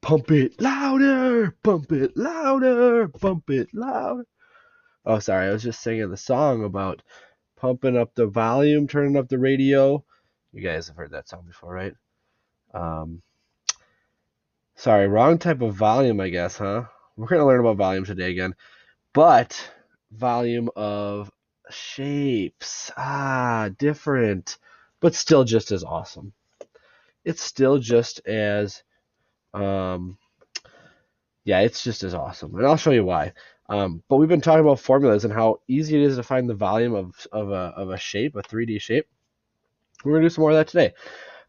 Pump it louder, pump it louder, pump it louder. Oh, sorry, I was just singing the song about pumping up the volume, turning up the radio. You guys have heard that song before, right? Um, Sorry, wrong type of volume, I guess, huh? We're going to learn about volume today again, but volume of shapes. Different, but still just as awesome. It's still just as, it's just as awesome, and I'll show you why. But we've been talking about formulas and how easy it is to find the volume of a shape, a 3D shape. We're going to do some more of that today.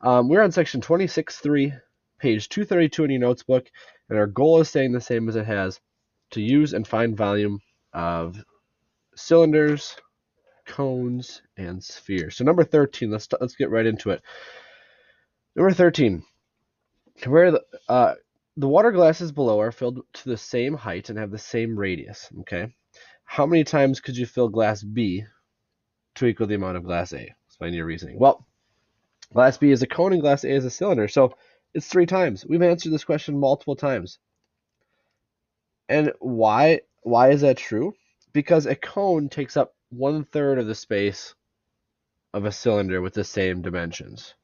We're on section 26.3, page 232 in your notes book, and our goal is staying the same as it has, to use and find volume of cylinders, cones, and spheres. So number 13, let's get right into it. Number 13, where the water glasses below are filled to the same height and have the same radius, okay? How many times could you fill glass B to equal the amount of glass A? Explain your reasoning. Well, glass B is a cone and glass A is a cylinder, so it's 3 times. We've answered this question multiple times. And why is that true? Because a cone takes up 1/3 of the space of a cylinder with the same dimensions.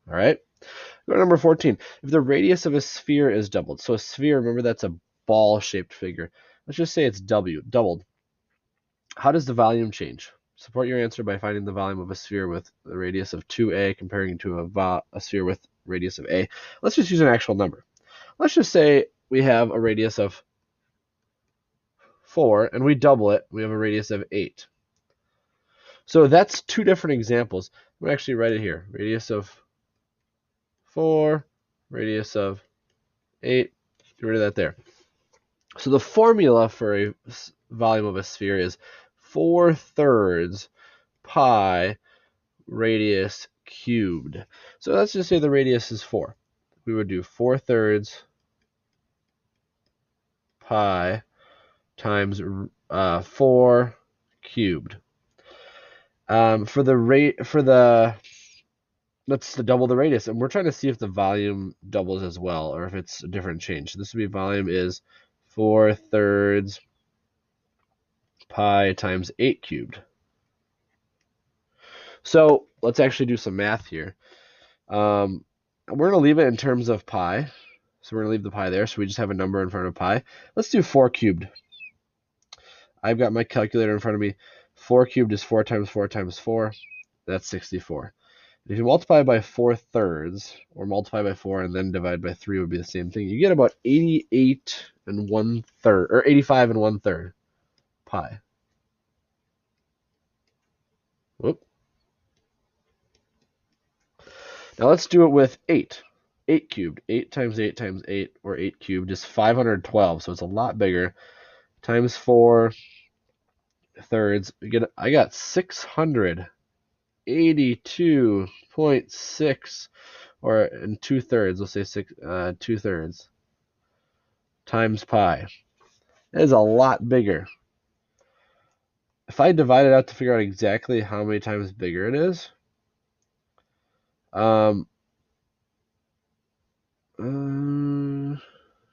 All right? Go to number 14. If the radius of a sphere is doubled, so a sphere, remember that's a ball-shaped figure. Let's just say it's doubled. How does the volume change? Support your answer by finding the volume of a sphere with the radius of 2a comparing to a sphere with radius of a. Let's just use an actual number. Let's just say we have a radius of 4 and we double it. We have a radius of 8. So that's 2 different examples. I'm going to actually write it here. Radius of 4, radius of 8. Get rid of that there. So the formula for a volume of a sphere is 4/3 pi radius cubed. So let's just say the radius is 4. We would do 4/3 pi times 4 cubed. Let's double the radius, and we're trying to see if the volume doubles as well, or if it's a different change. So this would be volume is 4/3 pi times 8 cubed. So let's actually do some math here. We're going to leave it in terms of pi. So we're going to leave the pi there, so we just have a number in front of pi. Let's do 4 cubed. I've got my calculator in front of me. 4 cubed is 4 times 4 times 4. That's 64. If you multiply by 4/3, or multiply by 4 and then divide by 3 would be the same thing. You get about 88 1/3, or 85 1/3 pi. Whoop. Now let's do it with 8. 8 cubed. 8 times 8 times 8, or 8 cubed, is 512, so it's a lot bigger. Times 4/3, I got 682.6, or in 2/3, let's say 2/3, times pi. That is a lot bigger. If I divide it out to figure out exactly how many times bigger it is,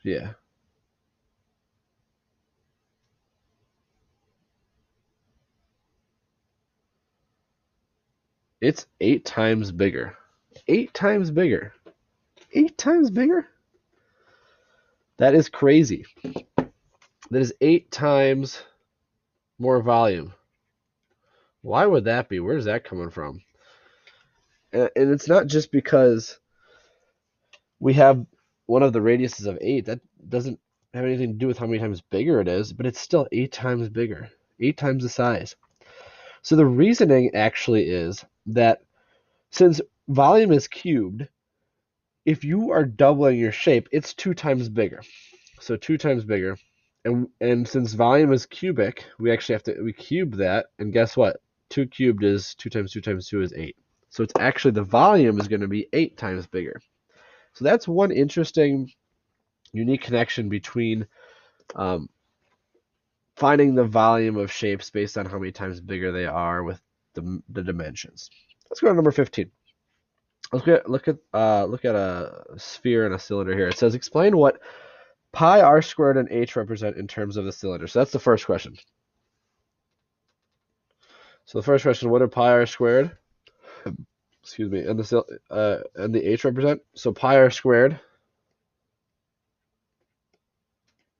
yeah. It's 8 times bigger. 8 times bigger. 8 times bigger? That is crazy. That is 8 times more volume. Why would that be? Where's that coming from? And it's not just because we have one of the radiuses of 8. That doesn't have anything to do with how many times bigger it is, but it's still 8 times bigger. 8 times the size. So the reasoning actually is that since volume is cubed, if you are doubling your shape, it's 2 times bigger. So 2 times bigger. And since volume is cubic, we actually have to cube that, and guess what? 2 cubed is 2 times 2 times 2 is 8. So it's actually the volume is going to be 8 times bigger. So that's one interesting, unique connection between finding the volume of shapes based on how many times bigger they are with the dimensions. Let's go to number 15. Look at a sphere and a cylinder here. It says explain what pi r squared and h represent in terms of the cylinder. So that's the first question. So the first question, what do pi r squared, excuse me, and the h represent? So pi r squared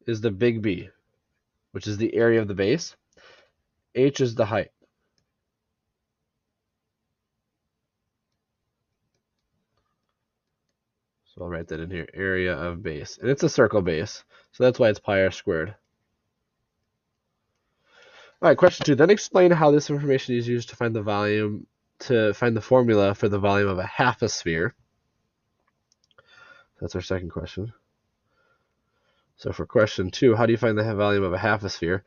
is the big B, which is the area of the base. H is the height. So I'll write that in here, area of base. And it's a circle base, so that's why it's pi r squared. All right, question 2. Then explain how this information is used to find the formula for the volume of a half a sphere. That's our second question. So for question 2, how do you find the volume of a half a sphere?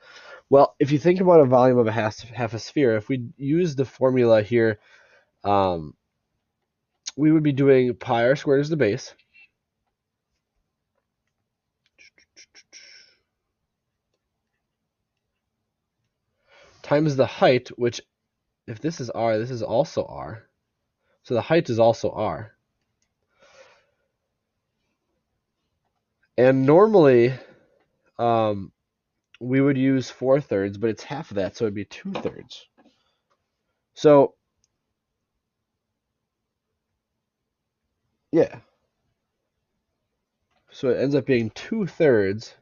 Well, if you think about a volume of a half a sphere, if we use the formula here, we would be doing pi r squared as the base. Times the height, which if this is r, this is also r. So the height is also r. And normally, we would use 4/3, but it's half of that, so it'd be 2/3. So, yeah. So it ends up being 2/3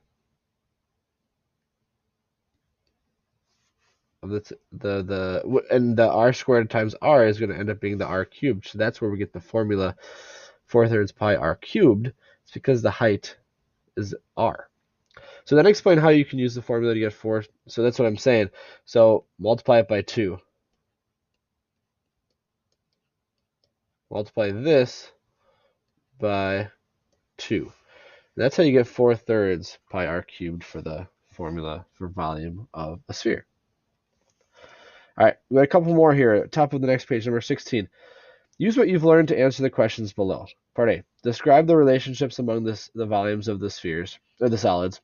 of and the r squared times r is going to end up being the r cubed. So that's where we get the formula 4/3 pi r cubed. It's because the height is r. So then explain how you can use the formula to get 4. So that's what I'm saying. So multiply it by 2. Multiply this by 2. That's how you get 4/3 pi r cubed for the formula for volume of a sphere. All right, we got a couple more here. Top of the next page, number 16. Use what you've learned to answer the questions below. Part A. Describe the relationships among the volumes of the spheres, or the solids.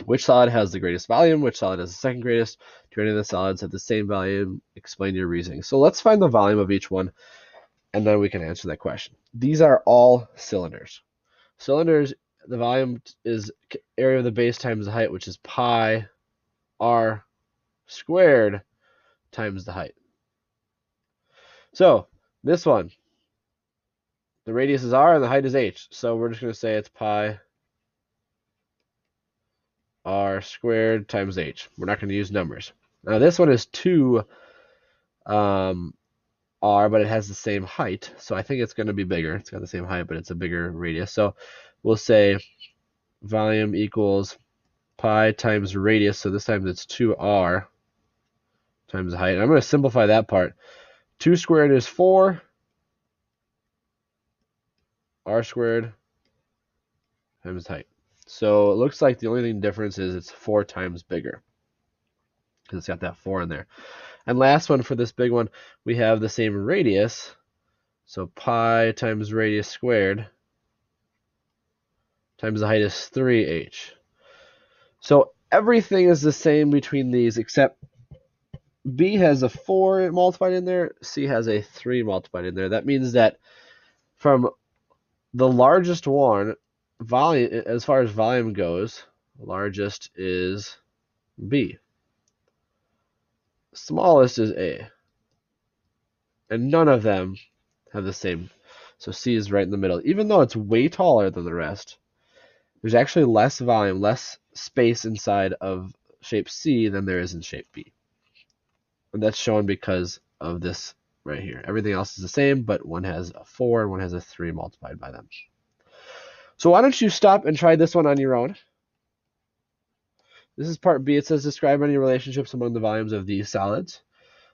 Which solid has the greatest volume? Which solid has the second greatest? Do any of the solids have the same volume? Explain your reasoning. So let's find the volume of each one, and then we can answer that question. These are all cylinders. Cylinders, the volume is area of the base times the height, which is pi r squared times the height. So this one, the radius is r and the height is h. So we're just going to say it's pi r squared times h. We're not going to use numbers. Now this one is 2 r, but it has the same height. So I think it's going to be bigger. It's got the same height, but it's a bigger radius. So we'll say volume equals pi times radius. So this time it's 2r times the height. And I'm going to simplify that part. 2 squared is 4. R squared times height. So it looks like the only thing difference is it's 4 times bigger, because it's got that 4 in there. And last one for this big one, we have the same radius. So pi times radius squared times the height is 3h. So everything is the same between these, except B has a 4 multiplied in there, C has a 3 multiplied in there. That means that from the largest one, volume, as far as volume goes, largest is B. Smallest is A. And none of them have the same. So C is right in the middle. Even though it's way taller than the rest, there's actually less volume, less space inside of shape C than there is in shape B. And that's shown because of this right here. Everything else is the same, but one has a 4 and one has a 3 multiplied by them. So why don't you stop and try this one on your own? This is part B. It says describe any relationships among the volumes of these solids.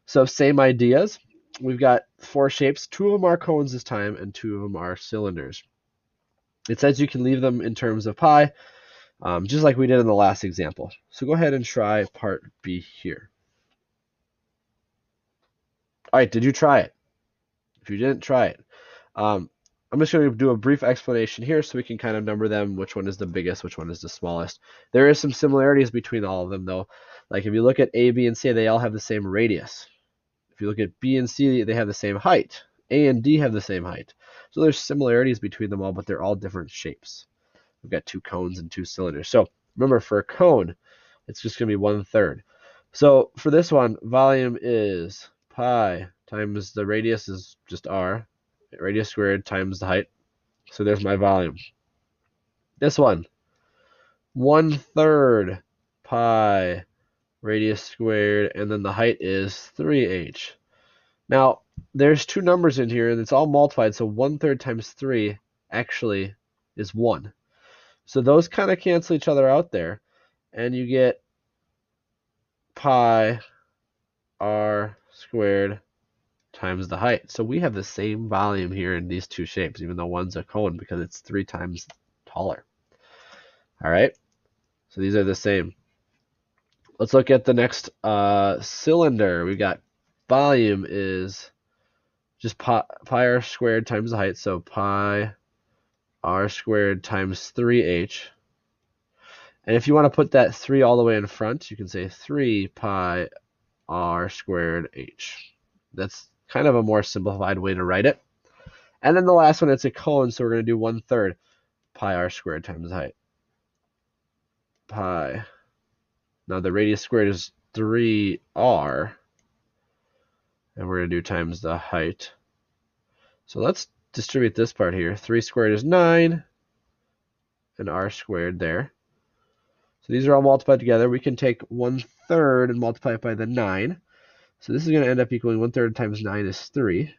So same ideas. We've got 4 shapes. 2 of them are cones this time, and 2 of them are cylinders. It says you can leave them in terms of pi, just like we did in the last example. So go ahead and try part B here. All right, did you try it? If you didn't, try it. I'm just going to do a brief explanation here so we can kind of number them, which one is the biggest, which one is the smallest. There is some similarities between all of them, though. Like if you look at A, B, and C, they all have the same radius. If you look at B and C, they have the same height. A and D have the same height. So there's similarities between them all, but they're all different shapes. We've got 2 cones and 2 cylinders. So remember, for a cone, it's just going to be 1/3. So for this one, volume is pi times the radius is just r, radius squared times the height. So there's my volume. This one, 1/3 pi radius squared, and then the height is 3h. Now, there's 2 numbers in here, and it's all multiplied, so 1/3 times 3 actually is 1. So those kind of cancel each other out there, and you get pi r squared times the height. So we have the same volume here in these 2 shapes, even though one's a cone because it's 3 times taller. All right, so these are the same. Let's look at the next cylinder. We got volume is just pi r squared times the height, so pi r squared times 3h. And if you want to put that 3 all the way in front, you can say 3 pi r squared h. That's kind of a more simplified way to write it. And then the last one, it's a cone, so we're going to do 1/3 pi r squared times the height. Pi. Now the radius squared is 3r, and we're going to do times the height. So let's distribute this part here. 3 squared is 9, and r squared there. So these are all multiplied together. We can take 1/3 and multiply it by the 9. So this is going to end up equaling 1/3 times 9 is 3.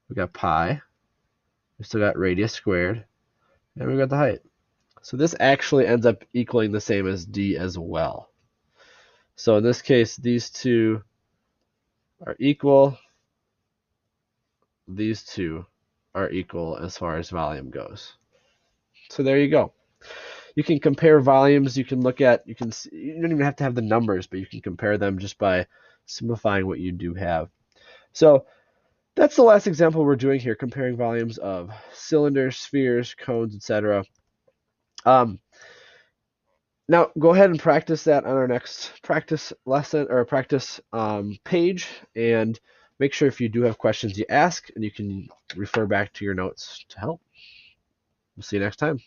We got pi. We still got radius squared. And we got the height. So this actually ends up equaling the same as d as well. So in this case, these 2 are equal. These 2 are equal as far as volume goes. So there you go. You can compare volumes. You can look at, you don't even have to have the numbers, but you can compare them just by simplifying what you do have. So that's the last example we're doing here, comparing volumes of cylinders, spheres, cones, etc. Now go ahead and practice that on our next practice lesson or practice page, and make sure if you do have questions you ask, and you can refer back to your notes to help. We'll see you next time.